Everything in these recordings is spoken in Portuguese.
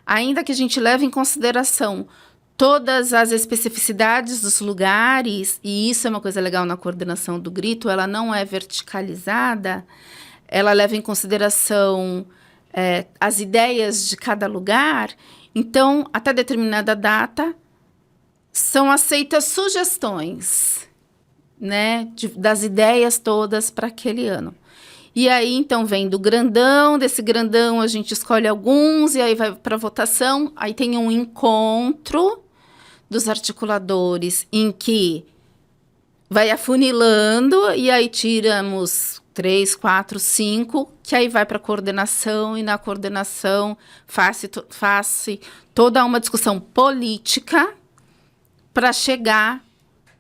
ainda que a gente leve em consideração todas as especificidades dos lugares, e isso é uma coisa legal na coordenação do grito, ela não é verticalizada, ela leva em consideração as ideias de cada lugar. Então, até determinada data, são aceitas sugestões, né, das ideias todas para aquele ano. E aí, então, vem do grandão, desse grandão a gente escolhe alguns, e aí vai para votação, aí tem um encontro dos articuladores, em que vai afunilando, e aí tiramos 3, 4, 5, que aí vai para a coordenação, e na coordenação faz toda uma discussão política para chegar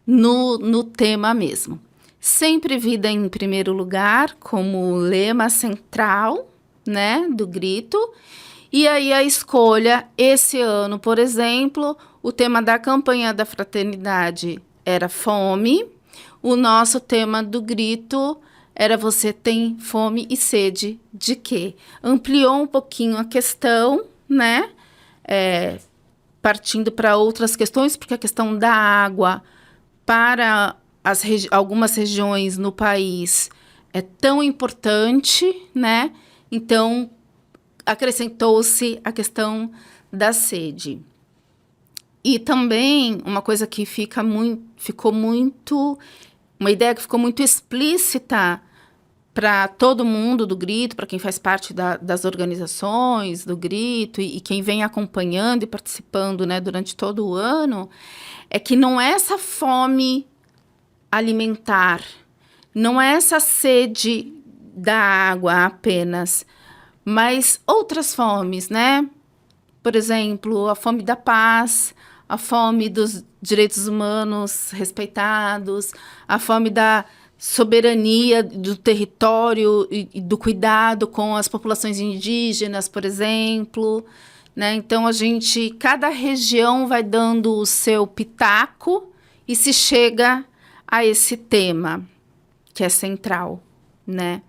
no tema mesmo. Sempre vida em primeiro lugar, como lema central, né, do grito. E aí a escolha, esse ano, por exemplo, o tema da campanha da fraternidade era fome. O nosso tema do grito era você tem fome e sede de quê? Ampliou um pouquinho a questão, né? Partindo para outras questões, porque a questão da água para algumas regiões no país é tão importante, né? Então, acrescentou-se a questão da sede. E também uma coisa que uma ideia que ficou muito explícita para todo mundo do grito, para quem faz parte das organizações do grito e quem vem acompanhando e participando, né, durante todo o ano, é que não é essa fome alimentar, não é essa sede da água apenas, mas outras fomes, né? Por exemplo, a fome da paz, a fome dos direitos humanos respeitados, a fome da soberania do território e do cuidado com as populações indígenas, por exemplo, né? Então, cada região vai dando o seu pitaco e se chega a esse tema, que é central, né?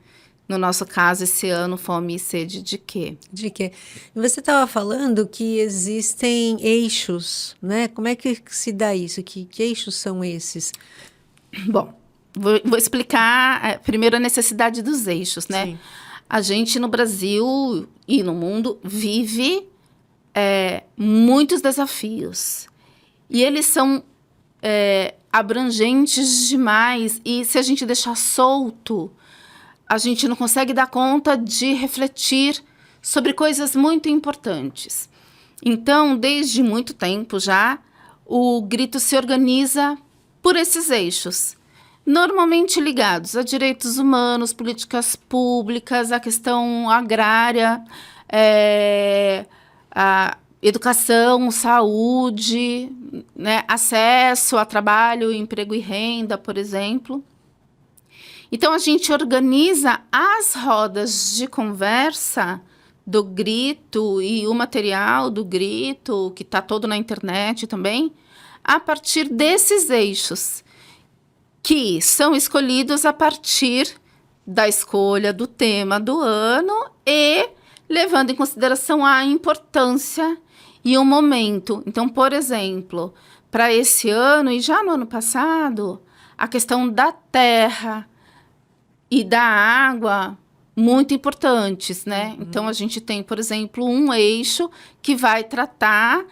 No nosso caso, esse ano, fome e sede de quê? De quê? Você estava falando que existem eixos, né? Como é que se dá isso? Que eixos são esses? Bom, vou explicar primeiro a necessidade dos eixos, né? Sim. A gente no Brasil e no mundo vive muitos desafios. E eles são abrangentes demais. E se a gente deixar solto, a gente não consegue dar conta de refletir sobre coisas muito importantes. Então, desde muito tempo já, o grito se organiza por esses eixos, normalmente ligados a direitos humanos, políticas públicas, a questão agrária, a educação, saúde, né, acesso a trabalho, emprego e renda, por exemplo. Então, a gente organiza as rodas de conversa do grito e o material do grito, que está todo na internet também, a partir desses eixos, que são escolhidos a partir da escolha do tema do ano e levando em consideração a importância e o momento. Então, por exemplo, para esse ano e já no ano passado, a questão da terra e da água, muito importantes, né? Uhum. Então, a gente tem, por exemplo, um eixo que vai tratar,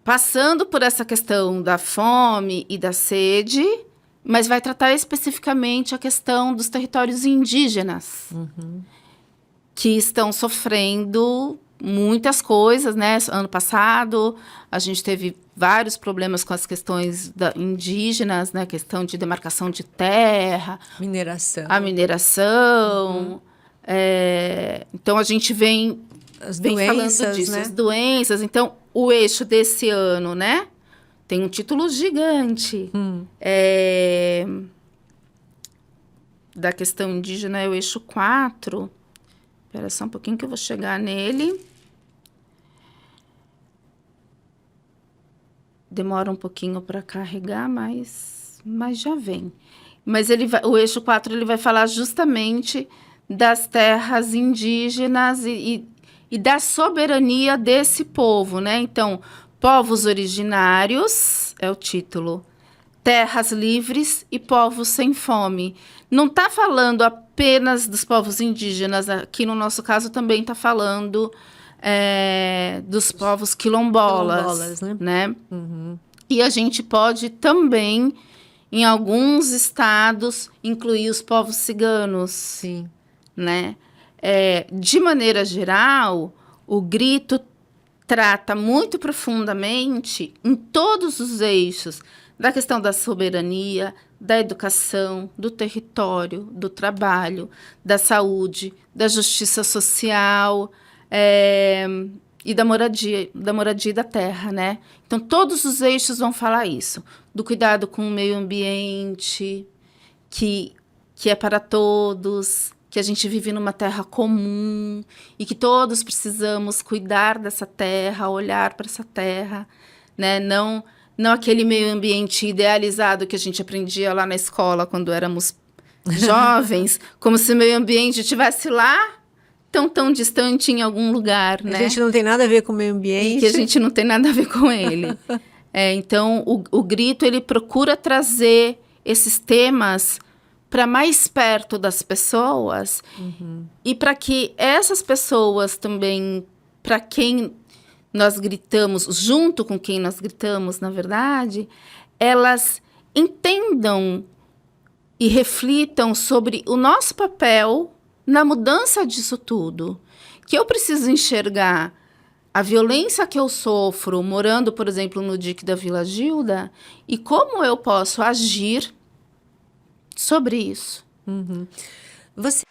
passando por essa questão da fome e da sede, mas vai tratar especificamente a questão dos territórios indígenas, que estão sofrendo muitas coisas, né? Ano passado, a gente teve vários problemas com as questões indígenas, né? Questão de demarcação de terra. A mineração. Então, a gente vem falando disso. Né? As doenças. Então, o eixo desse ano, né? Tem um título gigante. Da questão indígena é o eixo 4. Espera só um pouquinho que eu vou chegar nele. Demora um pouquinho para carregar, mas já vem. Mas o eixo 4 ele vai falar justamente das terras indígenas e e da soberania desse povo, né? Então, povos originários, é o título, terras livres e povos sem fome. Não está falando apenas dos povos indígenas, aqui no nosso caso também está falando dos povos quilombolas, né? Uhum. E a gente pode também, em alguns estados, incluir os povos ciganos. Sim. Né? De maneira geral, o grito trata muito profundamente em todos os eixos da questão da soberania, da educação, do território, do trabalho, da saúde, da justiça social e da moradia e da terra, né? Então, todos os eixos vão falar isso, do cuidado com o meio ambiente, que é para todos, que a gente vive numa terra comum e que todos precisamos cuidar dessa terra, olhar para essa terra, né? Não aquele meio ambiente idealizado que a gente aprendia lá na escola quando éramos jovens, como se o meio ambiente estivesse lá, tão distante em algum lugar, né? A gente não tem nada a ver com o meio ambiente. E que a gente não tem nada a ver com ele. Então, o grito, ele procura trazer esses temas para mais perto das pessoas e para que essas pessoas também, para quem nós gritamos, junto com quem nós gritamos, na verdade, elas entendam e reflitam sobre o nosso papel na mudança disso tudo. Que eu preciso enxergar a violência que eu sofro morando, por exemplo, no DIC da Vila Gilda e como eu posso agir sobre isso. Você